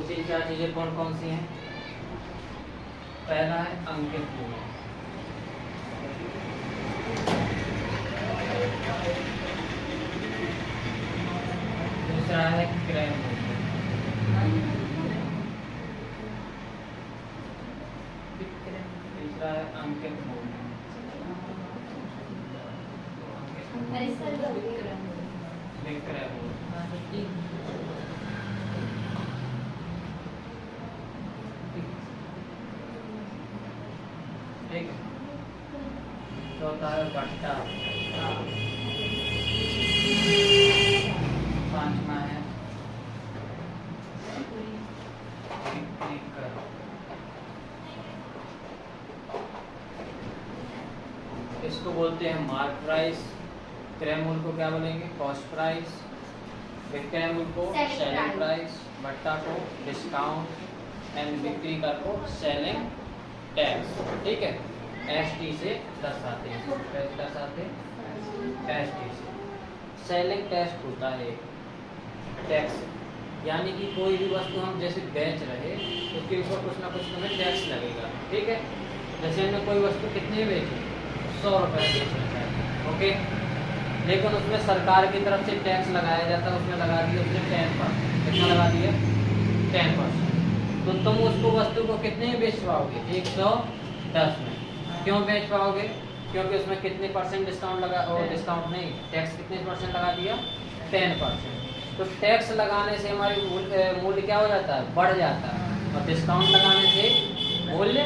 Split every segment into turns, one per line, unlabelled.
तीन चार चीजें कौन कौन सी हैं? पहला है अंकित मूल्य, दूसरा है क्रय मूल्य, तीसरा है अंकित मूल्य, विक्रय मूल्य। ठीक है, चौथा है भट्टा, पांचवा है बिक्री कर, इसको बोलते हैं मार्क प्राइस। क्रय मूल्य को क्या बोलेंगे? Cost price. विक्रय मूल्य को सेलिंग प्राइस, भट्टा को डिस्काउंट एंड बिक्री कर को सेलिंग टैक्स। ठीक है, एसटी से दर्शाते हैं, दर्शाते एसटी से। सेलिंग टैक्स होता है टैक्स, यानी कि कोई भी वस्तु हम जैसे बेच रहे उसके ऊपर कुछ ना कुछ हमें टैक्स लगेगा। ठीक है, जैसे हमने कोई वस्तु कितने बेची, 100 रुपये बेचना चाहिए, ओके, लेकिन उसमें सरकार की तरफ से टैक्स लगाया जाता है, उसमें लगा दिया उसने 10%। कितना लगा दिया? 10%। तो तुम उसको वस्तु को कितने में बेच पाओगे? 110 में। क्यों बेच पाओगे? क्योंकि उसमें कितने परसेंट डिस्काउंट लगा, और डिस्काउंट नहीं, टैक्स कितने परसेंट लगा दिया? 10%। तो टैक्स लगाने से हमारी मूल्य क्या हो जाता है? बढ़ जाता है, और डिस्काउंट लगाने से मूल्य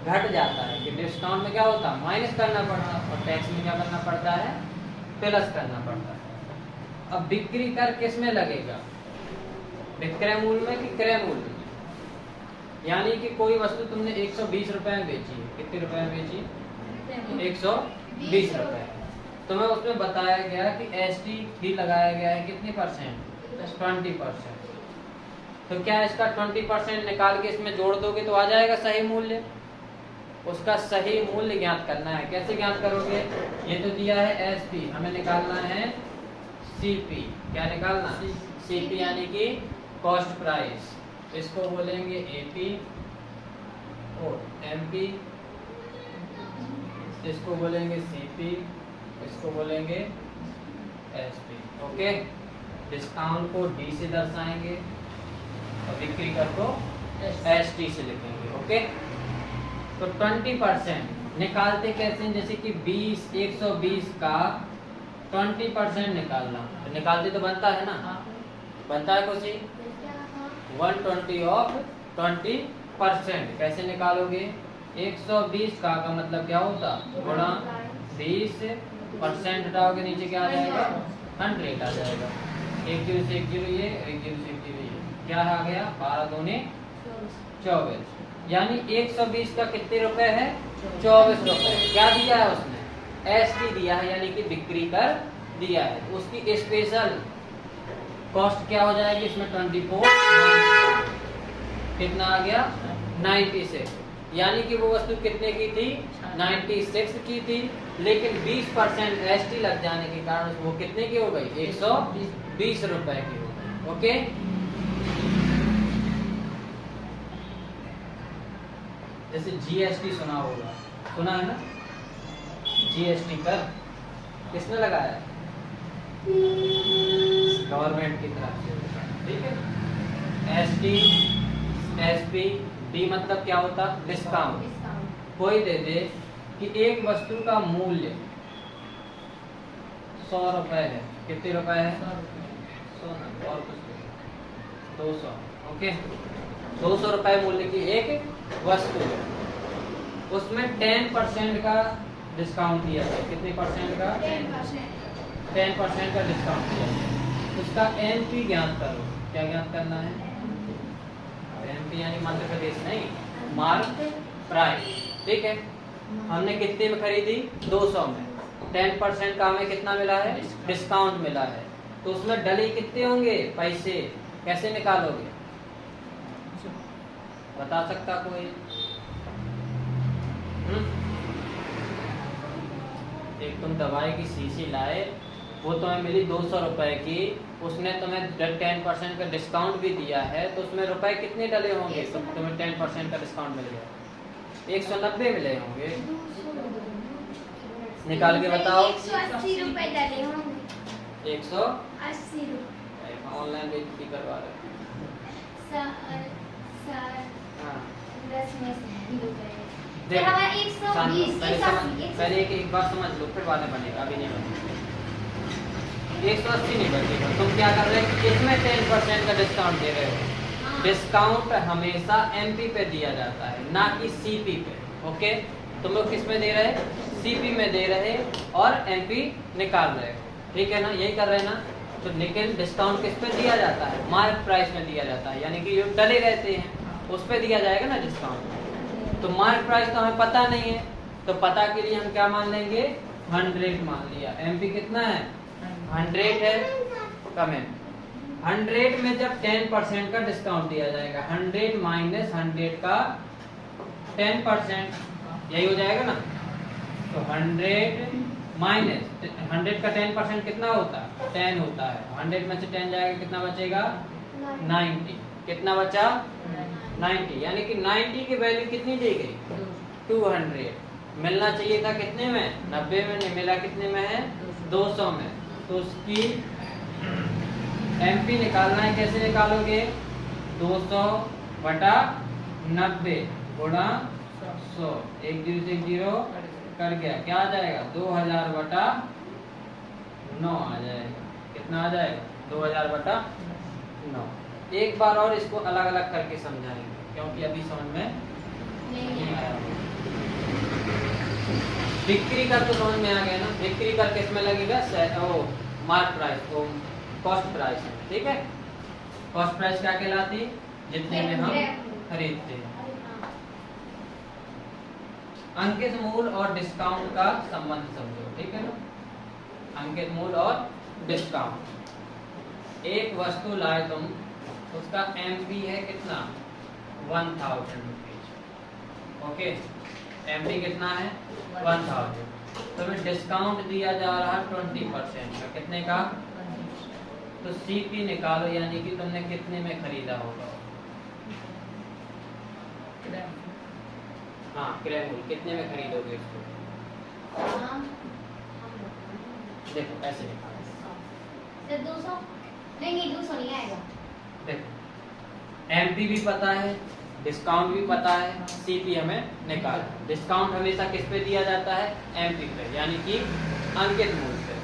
घट जाता है। कि डिस्काउंट में क्या होता है? माइनस करना पड़ता है, और टैक्स में क्या करना पड़ता है? प्लस करना पड़ता है। अब बिक्री कर किस में लगेगा? विक्रय मूल्य में कि क्रय मूल्य में? यानी कि कोई वस्तु तुमने 120 रुपए में बेची, कितने रुपए में बेची? 120 रुपए। तुम्हें उसमें बताया गया कि एसटी भी लगाया गया है, कितनी परसेंट? 20%। तो क्या इसका 20% निकाल के इसमें जोड़ दोगे तो आ जाएगा सही मूल्य? उसका सही मूल्य ज्ञात करना है। कैसे ज्ञात करोगे? ये तो दिया है एसपी, हमें निकालना है सीपी। क्या निकालना? सीपी यानी कि कॉस्ट प्राइस। इसको बोलेंगे एपी और एमपी, इसको बोलेंगे सीपी, इसको बोलेंगे एसपी। ओके, डिस्काउंट को डी से दर्शाएंगे और बिक्री कर को एसटी से लिखेंगे। ओके, तो 20% निकालते कैसे? जैसे कि 120 का 20% निकालना, तो निकालते तो बनता है ना, बनता है कुछ ही। 120 ऑफ 20%। कैसे निकालोगे? 120 का मतलब क्या होता? गुणा 20%, हटाओगे नीचे क्या आ जाएगा? 100 आ जाएगा। 1 0 से 1 0 ये, 1 0 से 1 0 ये, क्या आ गया? 12 दूनी 24। यानी 120 का कितने रुपए है? 24 रुपए। क्या दिया है उसने? एसटी दिया है, यानी कि बिक्री कर दिया है। उसकी स्पेशल कॉस्ट क्या हो जाएगी इसमें? 24, कितना आ गया? 96। यानी कि वो वस्तु कितने की थी? 96 की थी, लेकिन 20% एसटी लग जाने के कारण वो कितने की हो गई? 120 रुपए की हो गई। ओके, जैसे जीएसटी सुना होगा, सुना है ना? जीएसटी कर किसने लगाया? गवर्नमेंट की तरफ से। ठीक है, एसटी, एसपी, डी मतलब क्या होता? डिस्काउंट। कोई दे दे कि एक वस्तु का मूल्य 100 रुपए है, कितने रुपए है? 100 और कुछ 200। ओके, 200 रुपए मूल्य की एक वस्तु है, उसमें 10% का डिस्काउंट दिया है। कितने परसेंट का? 10% का डिस्काउंट दिया है। उसका एमपी ज्ञात करो। क्या ज्ञात करना है? एमपी यानी मध्य प्रदेश नहीं, मार्क प्राइस। ठीक है, हमने कितने में खरीदी? 200 में। 10% का हमें कितना मिला है? डिस्काउंट मिला है। तो उसमें डले कितने होंगे पैसे? कैसे निकालोगे? बता सकता कोई? एक तुम दवाई की शीशी लाए, वो तुम्हें मिली 200 रुपए की, उसने तुम्हें 10% का डिस्काउंट भी दिया है, तो उसमें रुपए कितने डले होंगे? तो तुम्हें 10% का डिस्काउंट मिल गया, 190 मिले होंगे। निकाल के बताओ।
180 रुपए डले होंगे।
180 रुपए। ऑनलाइन बेइज्जती करवा रहे हैं। हाँ।
10 में से 0 गए।
देख,
हमारा 120
पहले एक बार समझ लो, फिर बाद में बनेगा, अभी नहीं बनेगा। 180 नहीं बचेगा। तुम क्या कर रहे हो? इसमें 10% का डिस्काउंट दे रहे हो। डिस्काउंट हमेशा एमपी पे दिया जाता है, ना कि सीपी पे। ओके, तुम लोग किस में दे रहे हैं? सीपी में दे रहे और एमपी निकाल रहे हो, ठीक है ना? यही कर रहे हैं ना? तो लेकिन डिस्काउंट किस पे दिया जाता है? मार्क प्राइस में दिया जाता है, यानी कि जो डले रहते हैं उस पे दिया जाएगा ना डिस्काउंट। तो मार्क प्राइस तो हमें पता नहीं है, तो पता के लिए हम क्या मान लेंगे? 100 मान लिया। एमपी कितना है? 100 है। कमेंट 100 में जब 10% का डिस्काउंट दिया जाएगा, 100 माइनस 100 का 10%, यही हो जाएगा ना? तो 100 माइनस 100 का 10% कितना होता है? 10 होता है। 100 में से 10 जाएगा, कितना बचेगा? 90। कितना बचा? 90, यानी कि 90 की वैल्यू कितनी दी गई? 200। मिलना चाहिए था कितने में? 90 में। नहीं मिला, कितने में है? 200 में। तो उसकी एमपी निकालना है। कैसे निकालोगे? 200 बटा 90 गुणा 100, 1 0 से 1 0 कर गया, क्या आ जाएगा? 2000 बटा 9 आ जाएगा। कितना आ जाएगा? 2000 बटा 9। एक बार और इसको अलग अलग करके समझाएंगे, क्योंकि अभी समझ में नहीं आया। बिक्री कर तो समझ में आ गया ना? बिक्री कर किस में लगेगा? वो मार्क प्राइस, वो कॉस्ट प्राइस है, ठीक है? कॉस्ट प्राइस क्या कहलाती? जितने में हम खरीदते हैं। अंकित मूल्य और डिस्काउंट का संबंध समझो, ठीक है ना? अंकित मूल्य और डिस्काउंट। एक वस्तु लाए तुम, उसका एमपी है कितना? 1000 रुपीज। ओके, एमपी कितना है? 1000। तुम्हें डिस्काउंट दिया जा रहा है 20% का, कितने का? तो सीपी निकालो, यानी कि तुमने कितने में खरीदा होगा? हाँ, क्रय मूल्य कितने में खरीदोगे इसको? देखो ऐसे निकालो।
200 नहीं 200 नहीं आएगा।
देखो, एमपी भी पता है, डिस्काउंट भी पता है, सीपी हमें निकाल। डिस्काउंट हमेशा किस पे दिया जाता है? एमपी पे, यानी कि अंकित मूल्य पे।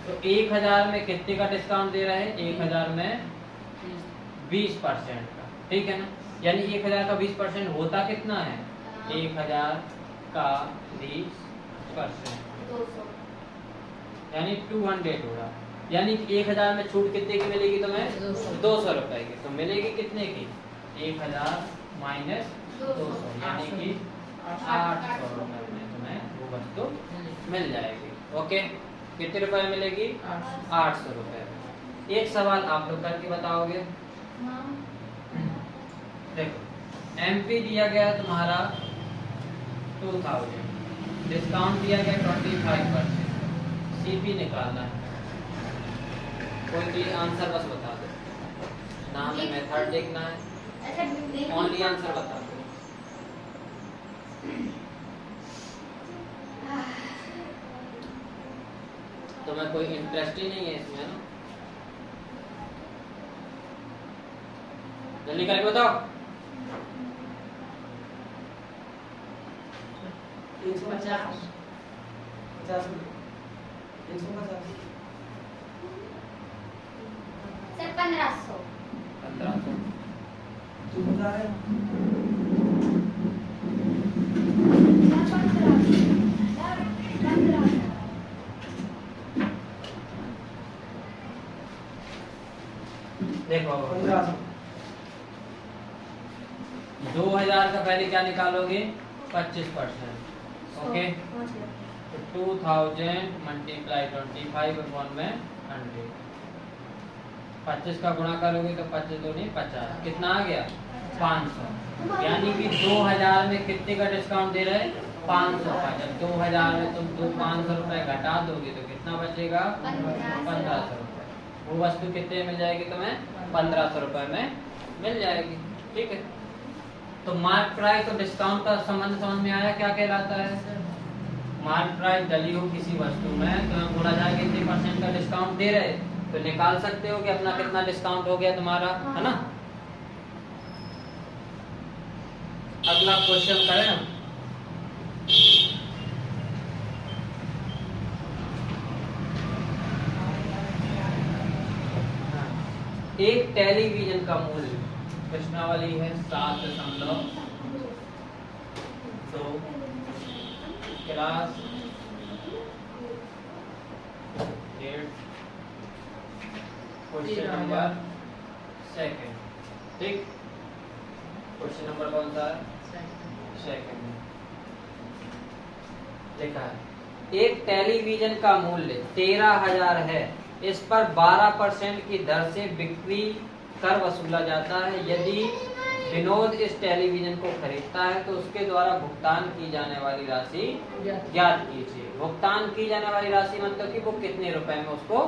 तो 1000 में कितने का डिस्काउंट दे रहे हैं? 1000 में 20% का, ठीक है ना? यानी 1000 का 20% होता कितना है? 1000 का 20%,
200,
यानी 200 होगा। यानी 1000 में छूट कितने की मिलेगी तुम्हें? 200 रुपए की। तो मिलेगी कितने की? 1000 माइनस 200, यानी कि 800 रुपए में तुम्हें वो वस्तु मिल जाएगी। ओके, कितने रुपए मिलेगी? 800 रुपए। एक सवाल आप लोग करके बताओगे। देखो, एमपी दिया गया तुम्हारा 2000, डिस्काउंट दिया गया 25%, सीपी निकालना है। कोई भी आंसर बस बता दो, ना हमें मेथड देखना है, ओनली आंसर बता दो। तुम्हें कोई इंटरेस्ट ही नहीं है इसमें ना? जल्दी करके बताओ।
150
सर 1500।
1500
तू बता रहे
देखो
1500।
2000 का पहले क्या निकालोगे? 25%। ओके, तो 2000 मल्टीप्लाई 25 अपॉन में 100। 25 का गुणा करोगे तो 25 दूनी 50, कितना आ गया? 500। यानी कि 2000 में कितने का डिस्काउंट दे रहे हैं? 500 का। जब 2000 में तुम 500 रुपए घटा दोगे तो कितना कितना बचेगा? 1500 रुपये। वो वस्तु कितने मिल जाएगी तुम्हें? 1500 रुपये में मिल जाएगी। ठीक है, तो मार्क प्राइस और डिस्काउंट का संबंध समझ में आया क्या कहलाता है? मार्क प्राइस डली हो किसी वस्तु में, तो बोला जाए कि इतने % का डिस्काउंट दे रहे, तो निकाल सकते हो कि अपना कितना डिस्काउंट हो गया तुम्हारा, है ना। अगला क्वेश्चन करें हम। एक टेलीविजन का मूल्य प्रश्नावली है 7.2 क्लास 8 क्वेश्चन नंबर 2। ठीक, क्वेश्चन नंबर कौन सा है? 2 लिखा है एक टेलीविजन का मूल्य 13,000 है। इस पर 12% की दर से बिक्री कर वसूला जाता है। यदि विनोद इस टेलीविजन को खरीदता है तो उसके द्वारा भुगतान की जाने वाली राशि ज्ञात कीजिए। भुगतान की जाने वाली राशि मतलब कि वो कितने रुपए में उसको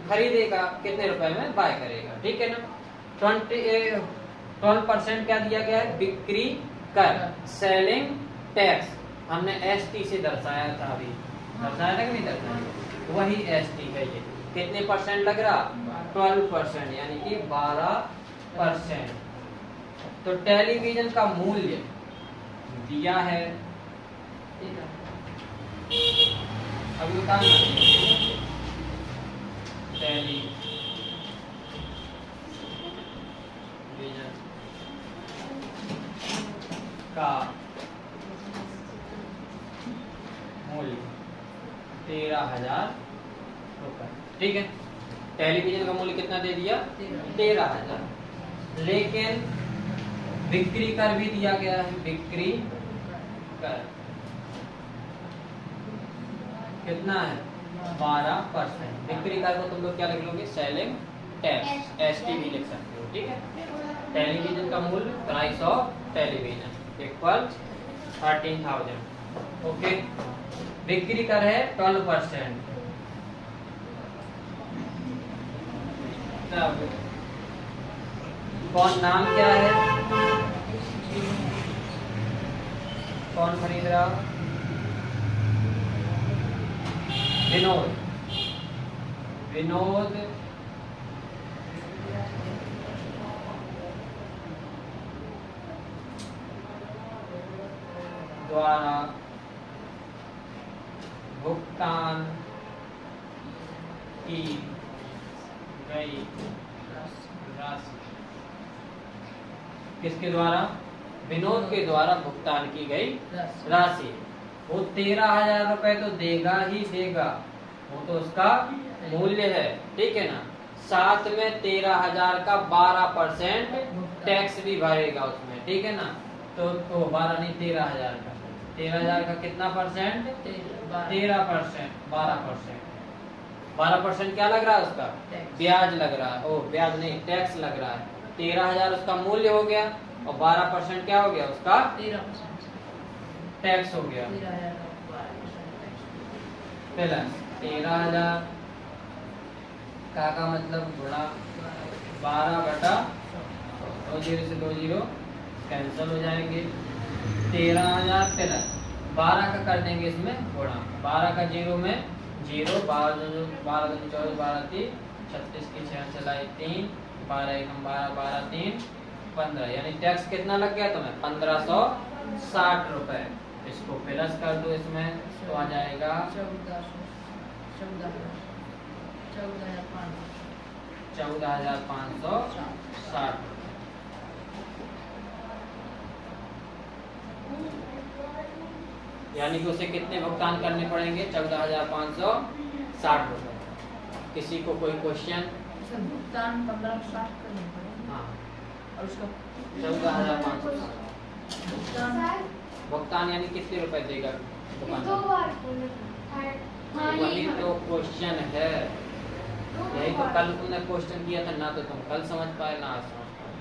खरीदेगा, कितने रुपए में बाय करेगा। ठीक है ना। 12% क्या दिया गया है? बिक्री कर, सेलिंग टैक्स हमने ST से दर्शाया था, अभी दर्शाया था कि नहीं दर्शाया? वही ST है। ये कितने % लग रहा? 12%, यानी कि 12%। तो टेलीविजन का मूल्य दिया है, अभी बताना। टेलीविजन का मूल्य 13,000 रुपए। ठीक है, टेलीविजन का मूल्य कितना दे दिया? 13,000। लेकिन बिक्री कर भी दिया गया है। बिक्री कर कितना है? 12%। बिक्री कर को तुम लोग क्या लिख लोगे? सेलिंग टैक्स, ST भी लिख सकते हो। ठीक है, टेलीविजन का मूल्य, price of television equal 13,000। Okay, बिक्री कर है 12%। तब कौन, नाम क्या है? कौन खरीद रहा? विनोद। विनोद द्वारा भुगतान की गई राशि, किसके द्वारा? विनोद के द्वारा भुगतान की गई राशि। वो 13,000 रुपए तो देगा ही देगा, वो तो उसका मूल्य है। ठीक है ना। साथ में 13,000 का 12% टैक्स भी भरेगा उसमें। ठीक है ना। तो 12 नहीं, 13,000 का 13,000 का कितना %? 13%। 12% क्या लग रहा है उसका? ब्याज लग रहा है। ओ ब्याज नहीं, टैक्स लग रहा है। 13,000 उसका मूल्य हो गया और 12% क्या हो गया? उसका
13%
टैक्स हो गया। 13,000 का मतलब गुणा 12/2, 0 से 2 0 कैंसिल हो जाएंगे। 13,000 प्लस 12 का कर देंगे इसमें गुणा। 12 का 0 में 0, 12 2 14 12 3 36 की 6 चलाई 3, 12 1 12 12 3 15, यानी टैक्स कितना लग गया तुम्हें? 1560 रुपए। इसको प्लस कर दो इसमें तो आ जाएगा 14,560। यानी कि उसे कितने भुगतान करने पड़ेंगे? 14,560 रुपए। किसी को कोई क्वेश्चन?
भुगतान 1560 करने पड़ेगा।
हाँ,
और उसका
14,560 भुगतान यानी कितने रुपए देगा दुकानदार? वही तो क्वेश्चन है। यही तो कल तुमने क्वेश्चन किया था ना, तो तुम कल समझ पाए ना आज समझ पाए।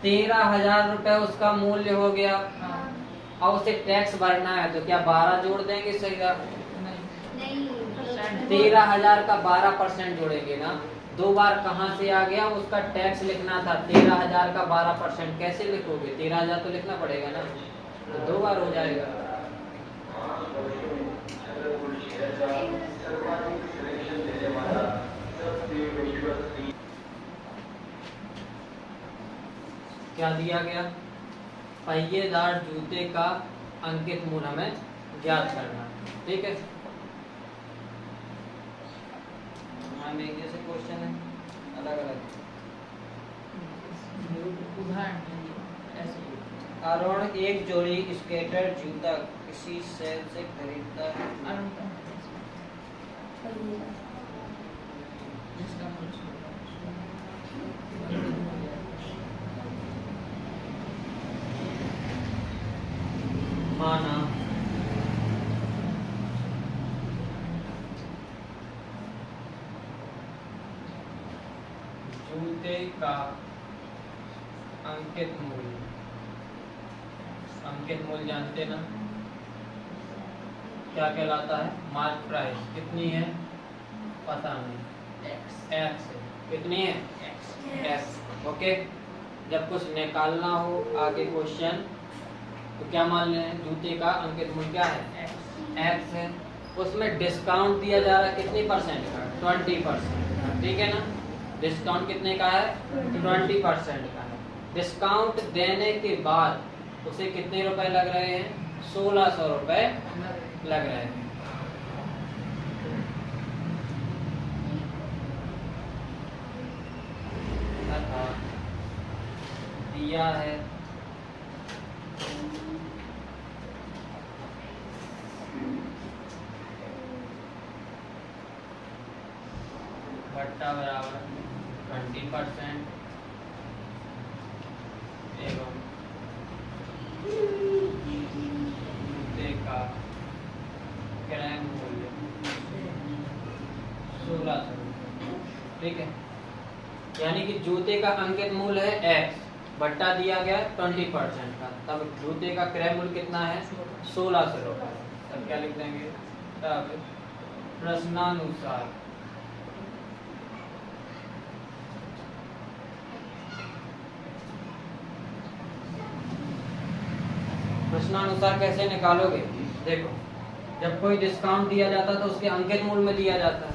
13,000 रुपए उसका मूल्य हो गया और उसे टैक्स भरना है, तो क्या 12 जोड़ देंगे? सही
नहीं
13,000 का 12% जोड़ेंगे ना, 2 बार कहाँ से आ गया, उसका टैक्स लिखना था। 13,000 का 12% कैसे लिखोगे, 13,000 तो लिखना पड़ेगा ना, तो 2 बार हो जाएगा। क्या दिया गया, पहिएदार जूते का अंकित मूल्य हमें ज्ञात करना, ठीक है। मान लीजिए से क्वेश्चन है अलग अलग।
उदाहरण ऐसे
अरुण एक जोड़ी स्केटर जूता किसी सेल से खरीदता है।
अरुण का जिसका
माना जूते का अंकित मूल्य, अंकित मूल्य जानते ना क्या कहलाता है, मार्क प्राइस कितनी है पता नहीं, एक्स है, कितनी है एक्स, ओके। जब कुछ निकालना हो आगे क्वेश्चन तो क्या मान लें, जूते का अंकित मूल्य क्या है एक्स है, उसमें डिस्काउंट दिया जा रहा है कितनी परसेंट का, 20%, ठीक है ना। डिस्काउंट कितने का है, 20% का है। डिस्काउंट देने के बाद उसे कितने रुपए लग रहे हैं, 1600 रुपए लग रहे हैं। दिया है भट्टा बराबर 20% एवं जूते का क्रय मूल्य 1600, ठीक है। यानी कि जूते का अंकित मूल्य है एक्स, भट्टा दिया गया 20% का, तब जूते का क्रय मूल्य कितना है 1600 रुपए। तब क्या लिख देंगे, तब प्रश्नानुसार प्रश्नानुसार कैसे निकालोगे, देखो जब कोई डिस्काउंट दिया जाता है तो उसके अंकित मूल्य में दिया जाता है,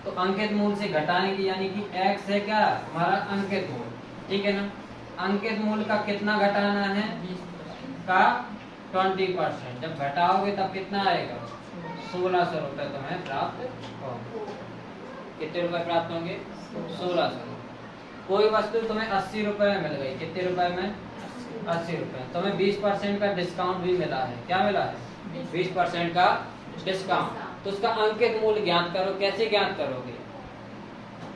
तो अंकित मूल्य से घटाएंगे, यानी कि x है क्या हमारा अंकित मूल्य, ठीक है ना। अंकित मूल्य का कितना घटाना है, का 20%, जब घटाओगे तब कितना आएगा 1600 रुपए तुम्हें प्राप्त होंगे। कितने रुपए प्राप्त होंगे 1600। कोई वस्तु तुम्हें 80 रुपए में मिल गई, कितने रुपए में 80 रुपए, तुम्हें 20% का डिस्काउंट भी मिला है, क्या मिला है 20% का डिस्काउंट, तो उसका अंकित मूल्य ज्ञात करो। कैसे ज्ञात करोगे,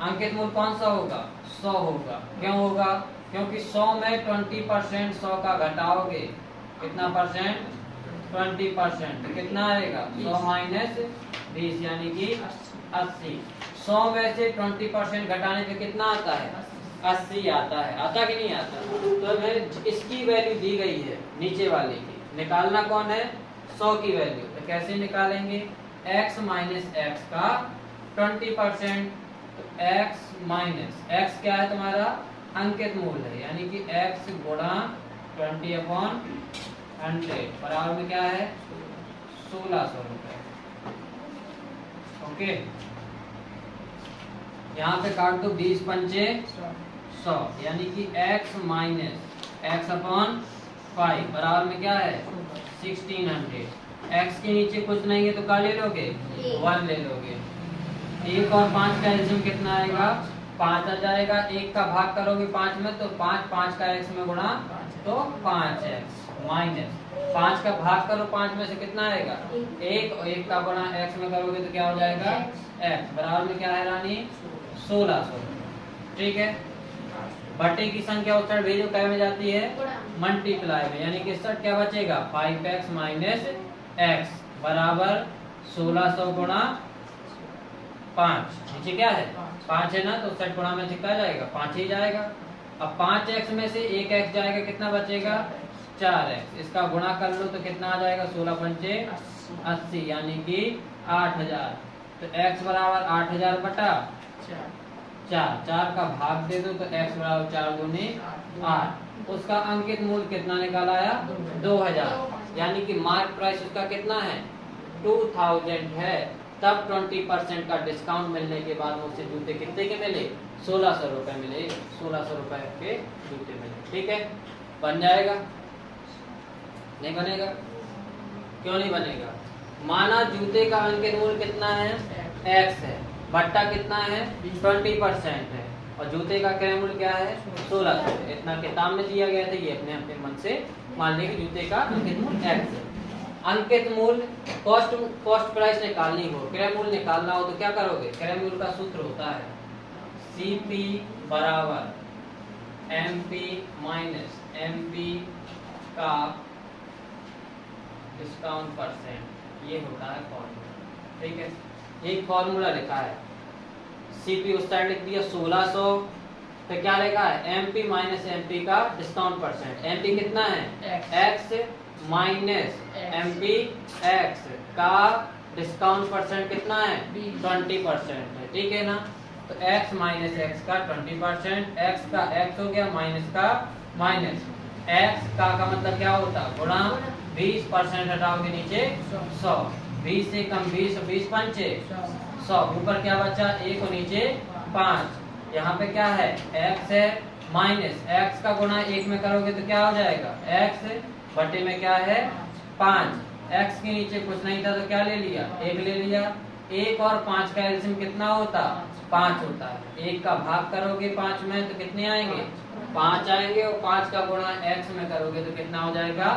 अंकित मूल्य कौन सा होगा 100 होगा, क्यों होगा, क्योंकि 100 में 20% 100 का घटाओगे, कितना परसेंट 20%, तो कितना आएगा 100 माइनस 20 यानी कि 80। 100 में से 20% घटाने पे कितना आता है 80 आता है, आता कि नहीं आता। तो हमें इसकी वैल्यू दी गई है नीचे वाले की, निकालना कौन है 100 की वैल्यू, तो कैसे निकालेंगे x माइनस एक्स का 20%, तो x माइनस एक्स क्या है तुम्हारा अंकित मूल्य है, यानी कि x गुणा 20/100 बराबर में क्या है 1600 रुपए, ओके। यहाँ पे काट दो 20 पंचे 100, यानी कि x माइनस एक्स अपॉन 5 बराबर में क्या है 1600। x के नीचे कुछ नहीं है तो क्या ले लोगे 1 ले लोगे। 1 और 5 का एलसीएम कितना आएगा 5 आ जाएगा। 1 का भाग करोगे 5 में तो 5 का x में गुणा तो 5x माइनस 5 का भाग करो 5 में से कितना आएगा 1, और 1 का गुणा x में करोगे तो क्या हो जाएगा x बराबर में क्या है रानी 1600, ठीक है। बटे की संख्या उत्तर भेजो क्या में जाती है मल्टीप्लाई में, यानी कि इसका क्या बचेगा 5x माइनस x बराबर 1600 गुणा 5, नीचे क्या है 5 है ना, तो 60 गुणा में कितना जाएगा 5 ही जाएगा। अब 5x में से 1x जाएगा, कितना बचेगा 4x, इसका गुणा कर लो तो कितना आ जाएगा 16 पंचे 80, यानी कि 8000। तो x बराबर 8000 बटा
चार
4, 4 का भाग दे दो तो x बराबर 4 दूनी 8। उसका अंकित मूल्य कितना निकाला आया 2000, यानी कि मार्क प्राइस उसका कितना है 2000 है। तब 20% का डिस्काउंट मिलने के बाद मुझसे जूते कितने के मिले 1600 रुपए मिले, 1600 रुपए के जूते मिले। ठीक है, बन जाएगा नहीं बनेगा? क्यों नहीं बनेगा? माना जूते का अंकित मूल्य कितना है x है, बट्टा कितना है 20% है, और जूते का क्रय मूल्य क्या है 1600। इतना किताब में दिया गया था, ये अपने अपने मन से मान लिया कि जूते का अंकित मूल्य x है। अंकित मूल्य कॉस्ट प्राइस निकालनी हो, क्रय मूल्य निकालना हो तो क्या करोगे? क्रय मूल्य का सूत्र होता है CP बराबर MP माइनस MP का डिस्काउंट %, ये होता है फॉर्मूला। ठीक है, एक फॉर्मूला लिखा है, CP उस साइड लिख दिया 1600, तो क्या लिखा है MP माइनस MP का डिस्काउंट %। MP कितना है x माइनस MP x का डिस्काउंट % कितना है 20% है। ठीक है ना, तो x माइनस x का 20%, x का x हो गया माइनस का माइनस, x का मतलब क्या होता है गुणा 20% हटाओगे नीचे 100, 20 से कम 20, 20 पंचे 100, ऊपर क्या बचा 1 और नीचे 5। यहाँ पे क्या है x है माइनस x का गुणा 1 में करोगे तो क्या हो जाएगा x बटे में क्या है 5, x के नीचे कुछ नहीं था तो क्या ले लिया 1 ले लिया। 1 और 5 का एलसीएम कितना होता 5 होता है। 1 का भाग करोगे 5 में तो कितने आएंगे 5 आएंगे, और 5 का गुणा x में करोगे तो कितना हो जाएगा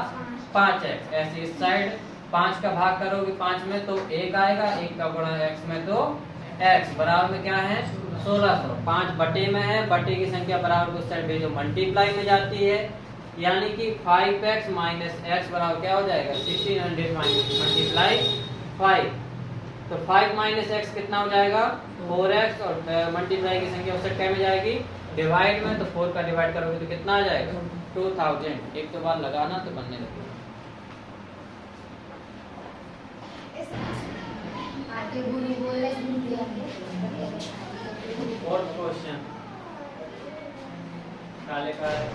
5x। ऐसे इस साइड 5 का भाग करोगे 5 में तो 1 आएगा, 1 का गुणा x में तो x बराबर में क्या है 1600। 5 बटे में है, बटे की संख्या बराबर उस साइड भेजो मल्टीप्लाई में जाती है, यानी कि 5x माइनस x बराबर क्या हो जाएगा 1600 मल्टीप्लाई 5। तो 5 माइनस x कितना हो जाएगा 4x, और मल्टीप्लाई की संख्या उस साइड क्या में जाएगी डिवाइड में, तो 4 का डिवाइड करोगे तो कितना आ जाएगा 2000। एक तो बार लगाना तो बनने लगेगा।
आगे गुरु बोले
फोर्थ क्वेश्चन क्या लिखा है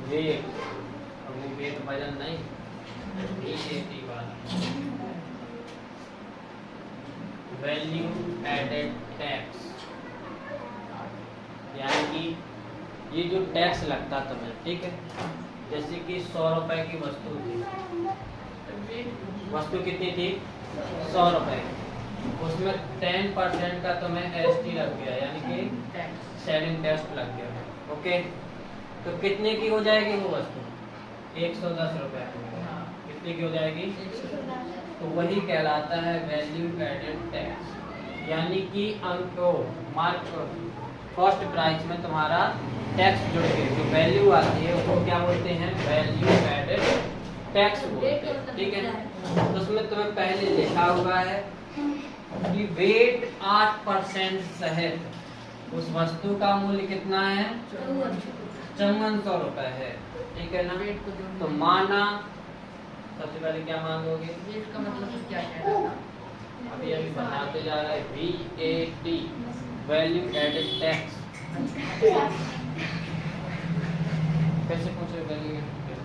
वेट, और वो वेट वजन नहीं VAT वाला, वैल्यू एडेड टैक्स, यानी कि ये जो टैक्स लगता तुम्हें, ठीक है, जैसे कि 100 रुपए की वस्तु थी, वस्तु कितनी थी 100 रुपए, उसमें 10% का तुम्हें ST लग गया, यानी कि सेलिंग टैक्स लग गया। ओके, तो कितने की हो जाएगी वो वस्तु 110 रुपए कितने की हो जाएगी, तो वही कहलाता है वैल्यू एडेड टैक्स, यानी कि अंको मार्क कॉस्ट प्राइस में तुम्हारा टैक्स जुड़ के जो वैल्यू आती है उसको क्या बोलते हैं वैल्यू एडेड टैक्स बोलते हैं। ठीक है, तो उसमें तुम्हें पहले लिखा हुआ है कि वेट 8% सहित उस वस्तु का मूल्य कितना है 5400 रुपए है। ठीक है ना, तो माना सबसे पहले क्या मांगोगे
वेट का मतलब क्या है?
अभी अभी बनाते जा रहा है VAT वैल्यू एडेड टैक्स। कैसे पूछे वैल्यू एडेड टैक्स?